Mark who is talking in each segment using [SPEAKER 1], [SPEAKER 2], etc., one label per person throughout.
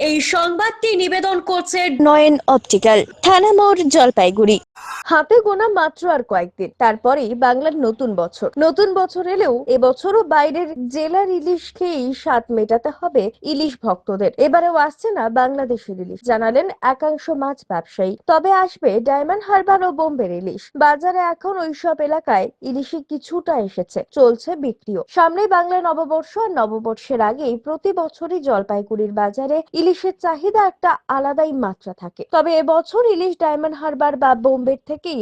[SPEAKER 1] এই সংবাদটি নিবেদন করছে নয়ন অপটিক্যাল, থানা মোড়, জলপাইগুড়ি। হাতে গোনা মাত্র আর কয়েকদিন, তারপরেই বাংলার নতুন বছর। নতুন বছর এলেও এবছরও বাইরের জেলার ইলিশ খেয়েই স্বাদ মেটাতে হবে ইলিশ ভক্তদের। এবারেও আসছে না বাংলাদেশের ইলিশ, জানালেন একাংশ মাছ ব্যবসায়ী। তবে আসবে ডায়মন্ড হারবার ও বোম্বের ইলিশ। বাজারে এখন ওইসব এলাকায় ইলিশে কিছুটা এসেছে, চলছে বিক্রিও। সামনে বাংলা নববর্ষ, আর নববর্ষের আগেই প্রতি বছরই জলপাইগুড়ির বাজারে ইলিশের চাহিদা একটা আলাদাই মাত্রা থাকে। তবে এবছর ইলিশ ডায়মন্ড হারবার বা বোম্বের থেকেই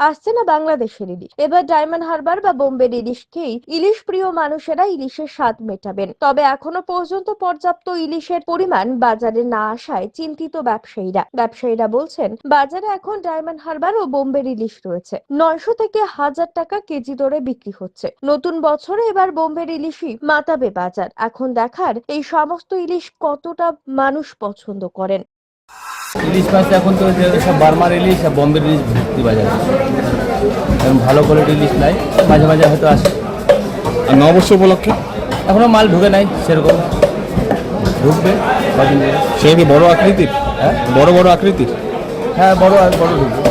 [SPEAKER 1] আসছে না বাংলাদেশের ইলিশ। এবার ডায়মন্ড হারবার বা বোম্বের ইলিশ খেয়েই ইলিশ প্রিয় মানুষেরা ইলিশের স্বাদ মেটাবেন। তবে এখনো পর্যন্ত পর্যাপ্ত ইলিশের পরিমাণ বাজারে না আসায় চিন্তিত ব্যবসায়ীরা বলছেন, বাজারে এখন ডায়মন্ড হারবার ও বোম্বের ইলিশ রয়েছে, 900 থেকে 1000 টাকা কেজি দরে বিক্রি হচ্ছে। নতুন বছরে এবার বোম্বের ইলিশই মাতাবে বাজার। এখন দেখার এই সমস্ত ইলিশ কতটা মানুষ পছন্দ করেন।
[SPEAKER 2] ইলিশ মাছ এখন তো সব বার্মার ইলিশ আর বোম্বের ইলিশ ভর্তি বাজারে, কারণ ভালো কোয়ালিটি ইলিশ নাই, মাঝে মাঝে হয়তো আসে।
[SPEAKER 3] আর নববর্ষ উপলক্ষে
[SPEAKER 2] এখনো মাল ঢুকে নাই সেরকম, ঢুকবে কদিন ধরে।
[SPEAKER 3] সেটা কি বড় আকৃতির?
[SPEAKER 2] হ্যাঁ
[SPEAKER 3] বড় আকৃতির?
[SPEAKER 2] হ্যাঁ, বড় ঢুকবে।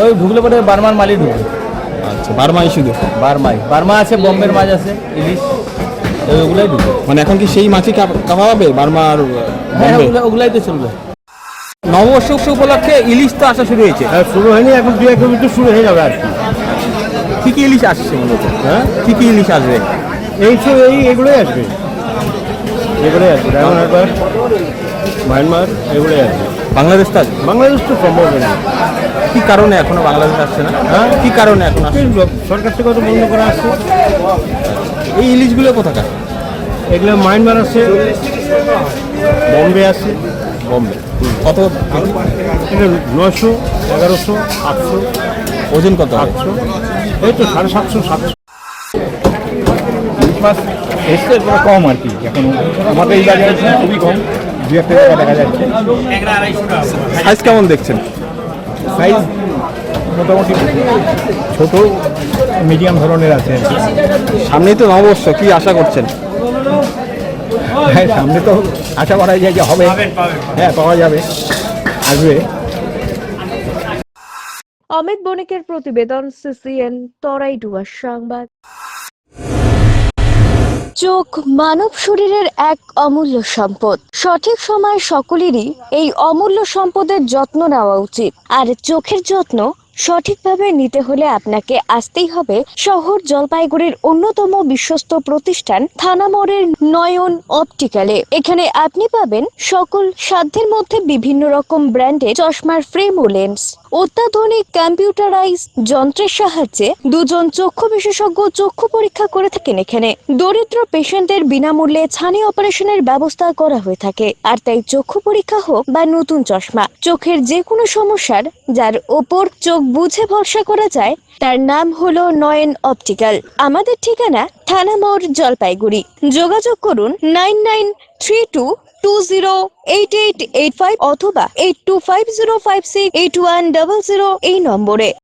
[SPEAKER 2] ওই ঢুকলে পরে বার্মার মালই ঢুকবে।
[SPEAKER 3] আচ্ছা, বার্মাই শুধু?
[SPEAKER 2] বার্মা আছে, বোম্বের মাছ আছে, ইলিশ ওগুলাই ঢুকবে।
[SPEAKER 3] মানে এখন কি সেই মাছই খাওয়া হবে, বার্মা আর
[SPEAKER 2] হ্যাঁ,
[SPEAKER 3] বোম্বে?
[SPEAKER 2] ওগুলাই তো চলবে।
[SPEAKER 3] নববর্ষ উপলক্ষে ইলিশ তো আসা শুরু হয়েছে।
[SPEAKER 4] শুরু হয়নি, এখন 2-1 কিলোমিটার শুরু হয়ে যাবে আর কি।
[SPEAKER 3] কি ইলিশ আসছে মূলত?
[SPEAKER 4] হ্যাঁ,
[SPEAKER 3] কি ইলিশ আসবে?
[SPEAKER 4] এগুলোই আসবে ডায়মন্ড হারবার, মায়ানমার, এগুলোই আসবে।
[SPEAKER 3] বাংলাদেশ তো আসবে?
[SPEAKER 4] বাংলাদেশ তো সম্ভব না।
[SPEAKER 3] কি কারণে এখনো বাংলাদেশ আসছে না?
[SPEAKER 4] হ্যাঁ,
[SPEAKER 3] কি কারণে এখন আসছে?
[SPEAKER 4] সরকার থেকে কত বন্ধ করা আসছে।
[SPEAKER 3] এই ইলিশগুলো কোথাকার?
[SPEAKER 4] এগুলো মায়ানমার আছে, বোম্বে আছে।
[SPEAKER 3] বোম্বে কত?
[SPEAKER 4] এটা 900, 1100, 800।
[SPEAKER 3] ওজন কত?
[SPEAKER 4] 800, এই তো 750, 700।
[SPEAKER 3] ইলিশ মাছ এসছে কম আর কি, এখন আমাদের এই বাজারে খুবই কম, 2-1 টাকা দেখা যাচ্ছে। সাইজ কেমন দেখছেন?
[SPEAKER 4] সাইজ মোটামুটি ছোট মিডিয়াম ধরনের আছে।
[SPEAKER 3] সামনেই তো নববর্ষ, কি আশা করছেন?
[SPEAKER 4] হ্যাঁ, সামনে তো আশা করা যায় যে হবে। হ্যাঁ, পাওয়া যাবে, আসবে।
[SPEAKER 1] অমিত বণিকের প্রতিবেদন, সিসিএন, তরাইডুয়ার সংবাদ। চোখ মানব শরীরের এক অমূল্য সম্পদ। সঠিক সময় সকলেরই এই অমূল্য সম্পদের যত্ন নেওয়া উচিত। আর চোখের যত্ন সঠিকভাবে নিতে হলে আপনাকে আসতেই হবে শহর জলপাইগুড়ির অন্যতম বিশ্বস্ত প্রতিষ্ঠান থানা মোড়ের নয়ন অপটিক্যালে। এখানে আপনি পাবেন সকল সাধ্যের মধ্যে বিভিন্ন রকম ব্র্যান্ডের চশমার ফ্রেম ও লেন্স। অত্যাধুনিক কম্পিউটারাইজ যন্ত্রের সাহায্যে 2 জন চক্ষু বিশেষজ্ঞ চক্ষু পরীক্ষা করে থাকেন এখানে। দরিদ্র পেশেন্টদের বিনামূল্যে ছানি অপারেশনের ব্যবস্থা করা হয়ে থাকে। আর তাই চক্ষু পরীক্ষা হোক বা নতুন চশমা, চোখের যে কোনো সমস্যার যার ওপর চোখ বুঝে ভরসা করা যায়, তার নাম হলো নয়ন অপটিক্যাল। আমাদের ঠিকানা থানা মোড়, জলপাইগুড়ি। যোগাযোগ করুন 9932208885 অথবা 8250568100 এই নম্বরে।